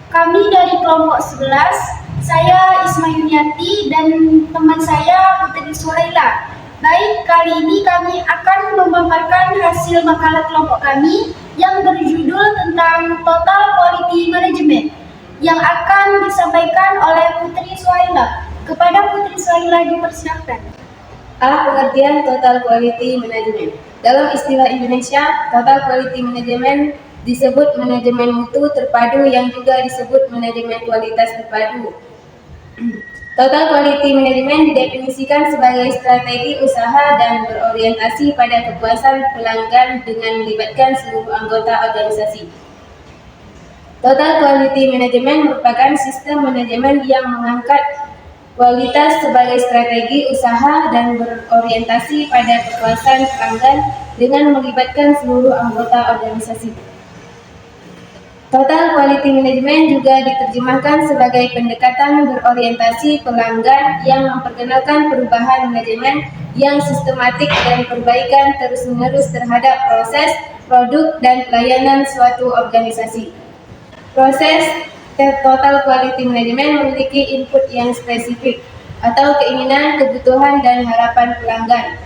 Kami dari kelompok 11, saya Isma Yuniati dan teman saya Putri Sulaila. Baik, kali ini kami akan memaparkan hasil makalah kelompok kami yang berjudul tentang Total Quality Management yang akan disampaikan oleh Putri Sulaila. Kepada Putri Sulaila dipersilakan. Pengertian Total Quality Management. Dalam istilah Indonesia, Total Quality Management disebut manajemen mutu terpadu yang juga disebut manajemen kualitas terpadu. Total Quality Management didefinisikan sebagai strategi usaha dan berorientasi pada kepuasan pelanggan dengan melibatkan seluruh anggota organisasi. Total Quality Management merupakan sistem manajemen yang mengangkat kualitas sebagai strategi usaha dan berorientasi pada kepuasan pelanggan dengan melibatkan seluruh anggota organisasi. Total Quality Management juga diterjemahkan sebagai pendekatan berorientasi pelanggan yang memperkenalkan perubahan manajemen yang sistematik dan perbaikan terus-menerus terhadap proses, produk, dan pelayanan suatu organisasi. Proses Total Quality Management memiliki input yang spesifik atau keinginan, kebutuhan, dan harapan pelanggan.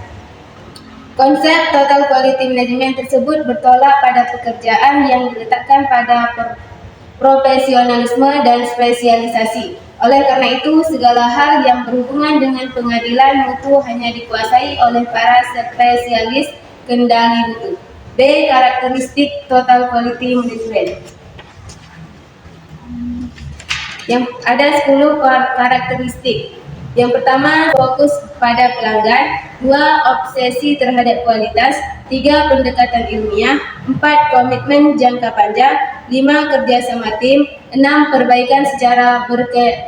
Konsep Total Quality Management tersebut bertolak pada pekerjaan yang diletakkan pada profesionalisme dan spesialisasi. Oleh karena itu, segala hal yang berhubungan dengan pengadilan mutu hanya dikuasai oleh para spesialis kendali mutu. B. Karakteristik Total Quality Management. Yang ada 10 karakteristik. Yang pertama, fokus pada pelanggan. 2. Obsesi terhadap kualitas. 3. Pendekatan ilmiah. 4. Komitmen jangka panjang. 5. Kerjasama tim. 6. Perbaikan secara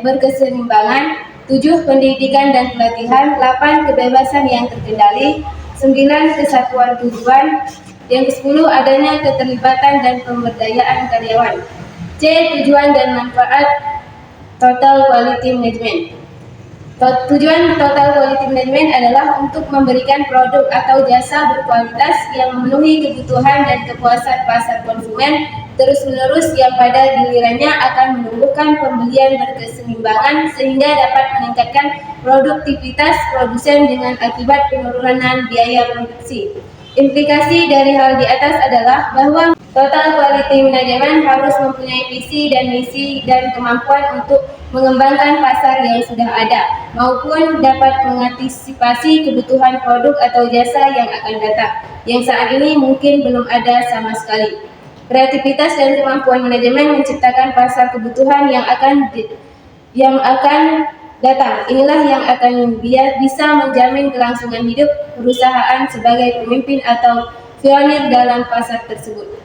berkeseimbangan. 7. Pendidikan dan pelatihan. 8. Kebebasan yang terkendali. 9. Kesatuan tujuan. Yang ke-10, adanya keterlibatan dan pemberdayaan karyawan. C. Tujuan dan manfaat Total Quality Management. Tujuan Total Quality Management adalah untuk memberikan produk atau jasa berkualitas yang memenuhi kebutuhan dan kepuasan pasar konsumen terus-menerus yang pada gilirannya akan menumbuhkan pembelian berkeseimbangan sehingga dapat meningkatkan produktivitas produsen dengan akibat penurunan biaya produksi. Implikasi dari hal di atas adalah bahwa Total Quality Management harus mempunyai visi dan misi dan kemampuan untuk mengembangkan pasar yang sudah ada, maupun dapat mengantisipasi kebutuhan produk atau jasa yang akan datang, yang saat ini mungkin belum ada sama sekali. Kreativitas dan kemampuan manajemen menciptakan pasar kebutuhan yang akan datang. Inilah yang akan bisa menjamin kelangsungan hidup perusahaan sebagai pemimpin atau pionir dalam pasar tersebut.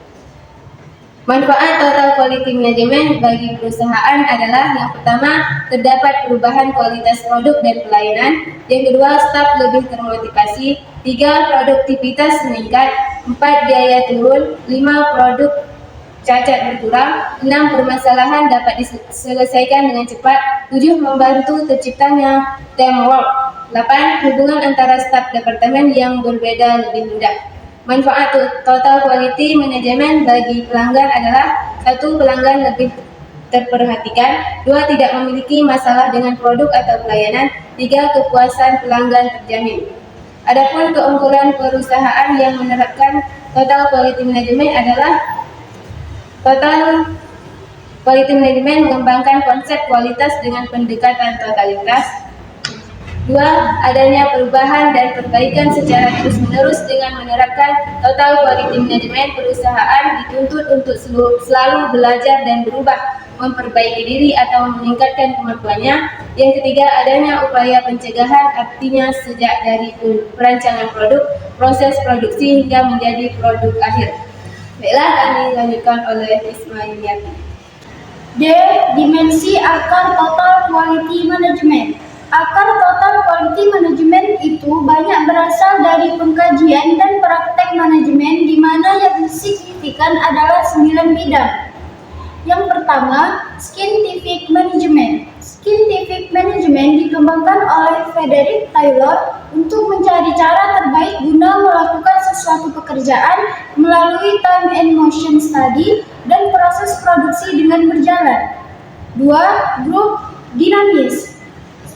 Manfaat Total Quality Management bagi perusahaan adalah: yang pertama, terdapat perubahan kualitas produk dan pelayanan. Yang kedua, staf lebih termotivasi. 3. Produktivitas meningkat. 4. Biaya turun. 5. Produk cacat berkurang. 6. Permasalahan dapat diselesaikan dengan cepat. 7. Membantu terciptanya teamwork. 8. Hubungan antara staf departemen yang berbeda lebih mudah. Manfaat Total Quality Management bagi pelanggan adalah: 1. Pelanggan lebih terperhatikan. 2. Tidak memiliki masalah dengan produk atau pelayanan. 3. Kepuasan pelanggan terjamin. Adapun keunggulan perusahaan yang menerapkan Total Quality Management adalah: Total Quality Management mengembangkan konsep kualitas dengan pendekatan totalitas. 2. Adanya perubahan dan perbaikan secara terus-menerus dengan menerapkan Total Quality Management. Perusahaan dituntut untuk selalu belajar dan berubah, memperbaiki diri atau meningkatkan kemampuannya. Yang ketiga, adanya upaya pencegahan, artinya sejak dari perancangan produk, proses produksi hingga menjadi produk akhir. Baiklah, kami lanjutkan oleh Isma Yuniati. D. Dimensi akar Total Quality Management. Akar Total Quality Management itu banyak berasal dari pengkajian dan praktek manajemen, di mana yang signifikan adalah 9 bidang. Yang pertama, Scientific Management. Scientific Management dikembangkan oleh Frederick Taylor untuk mencari cara terbaik guna melakukan sesuatu pekerjaan melalui time and motion study dan proses produksi produksi dengan berjalan. 2. Grup dinamis.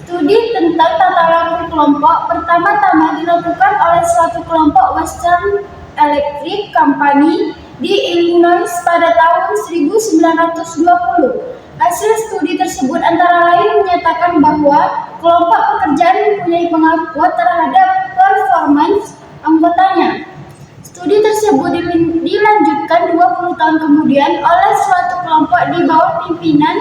Studi tentang tata laku kelompok pertama-tama dilakukan oleh suatu kelompok Western Electric Company di Illinois pada tahun 1920. Hasil studi tersebut antara lain menyatakan bahwa kelompok pekerjaan mempunyai pengaruh kuat terhadap performance anggotanya. Studi tersebut dilanjutkan 20 tahun kemudian oleh suatu kelompok di bawah pimpinan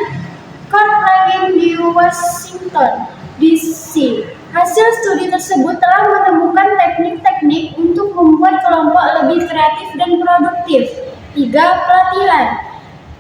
Kurt Lewin di Washington, D.C. Hasil studi tersebut telah menemukan teknik-teknik untuk membuat kelompok lebih kreatif dan produktif. 3. Pelatihan.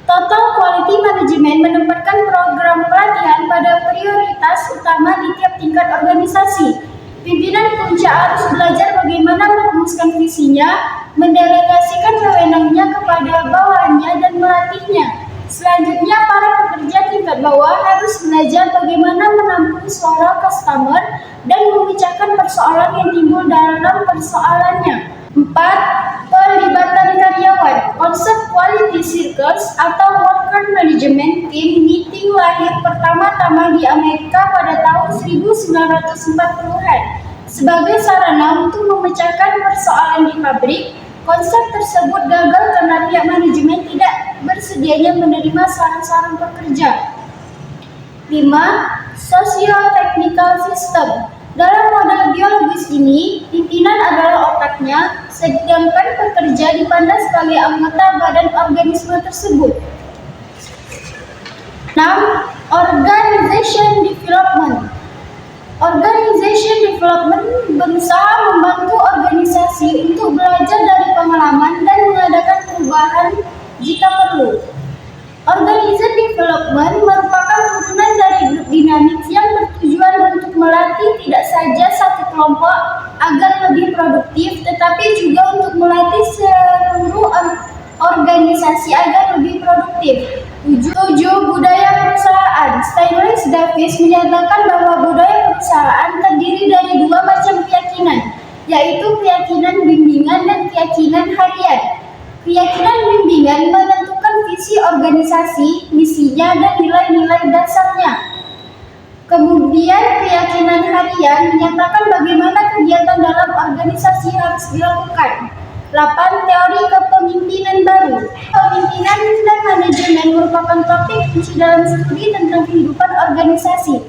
Total Quality Management menempatkan program pelatihan pada prioritas utama di tiap tingkat organisasi. Pimpinan puncak harus belajar bagaimana merumuskan visinya, mendelegasikan wewenangnya kepada bawahannya, dan melatihnya. Selanjutnya, para pekerja tingkat bawah harus belajar bagaimana menampung suara customer dan memecahkan persoalan yang timbul dalam persoalannya. 4. Pelibatan karyawan. Konsep Quality Circles atau Worker Management Team Meeting lahir pertama-tama di Amerika pada tahun 1940-an. Sebagai sarana untuk memecahkan persoalan di pabrik, konsep tersebut gagal karena pihak manajemen tidak bersedianya menerima saran-saran pekerja. 5. Socio-technical system. Dalam model biologis ini, pimpinan adalah otaknya, sedangkan pekerja dipandang sebagai anggota badan organisme tersebut. 6. Organization Development. Organization Development berusaha membantu organisasi untuk belajar dari pengalaman dan mengadakan perubahan jika perlu. Organization Development merupakan turunan dari grup dinamis yang bertujuan untuk melatih tidak saja satu kelompok agar lebih produktif, tetapi juga untuk melatih seluruh organisasi agar lebih produktif. 7. Budaya perusahaan. Stanley Davis menyatakan bahwa budaya perusahaan terdiri dari dua macam keyakinan, yaitu keyakinan bimbingan dan keyakinan harian. Keyakinan bimbingan menentukan visi organisasi, misinya, dan nilai-nilai dasarnya. Kemudian keyakinan harian menyatakan bagaimana kegiatan dalam organisasi harus dilakukan. 8. Teori kepemimpinan baru. Kepemimpinan dan manajemen merupakan topik kunci dalam studi tentang kehidupan organisasi.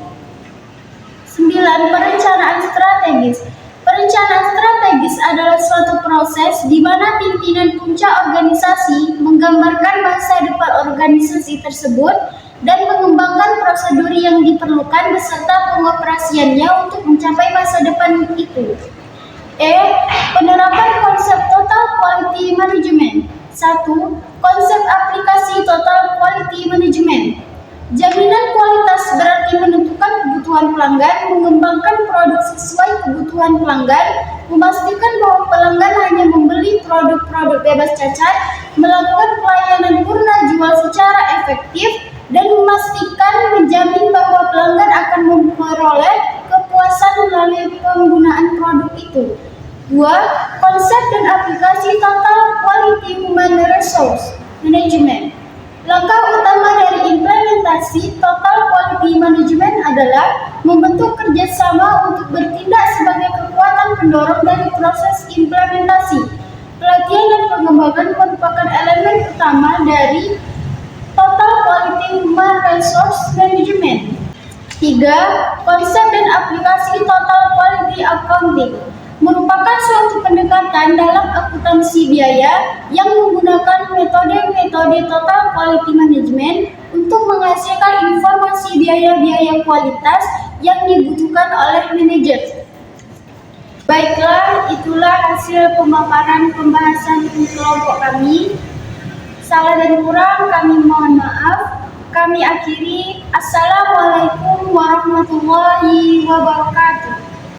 9. Perencanaan strategis. Perencanaan strategis adalah suatu proses di mana pimpinan puncak organisasi menggambarkan masa depan organisasi tersebut dan mengembangkan prosedur yang diperlukan beserta pengoperasiannya untuk mencapai masa depan itu. Penerapan konsep Total Quality Management. 1. Konsep aplikasi Total Quality Management. Jaminan kualitas berarti menentukan kebutuhan pelanggan, mengembangkan produk sesuai kebutuhan pelanggan, memastikan bahwa pelanggan hanya membeli produk-produk bebas cacat, melakukan pelayanan purna jual secara efektif, dan memastikan menjamin bahwa pelanggan akan memperoleh kepuasan melalui penggunaan produk itu. 2. Konsep dan aplikasi Total Quality Human Resource Management. Langkah utama dari implementasi Total Quality Management adalah membentuk kerjasama untuk bertindak sebagai kekuatan pendorong dari proses implementasi. Pelatihan dan pengembangan merupakan elemen utama dari Total Quality Human Resource Management. 3. Konsep dan aplikasi Total Quality Accounting merupakan suatu pendekatan dalam akuntansi biaya yang menggunakan metode-metode Total Quality Management untuk menghasilkan informasi biaya-biaya kualitas yang dibutuhkan oleh manajer. Baiklah, itulah hasil pemaparan pembahasan kelompok kami. Salah dan kurang kami mohon maaf. Kami akhiri. Assalamualaikum warahmatullahi wabarakatuh.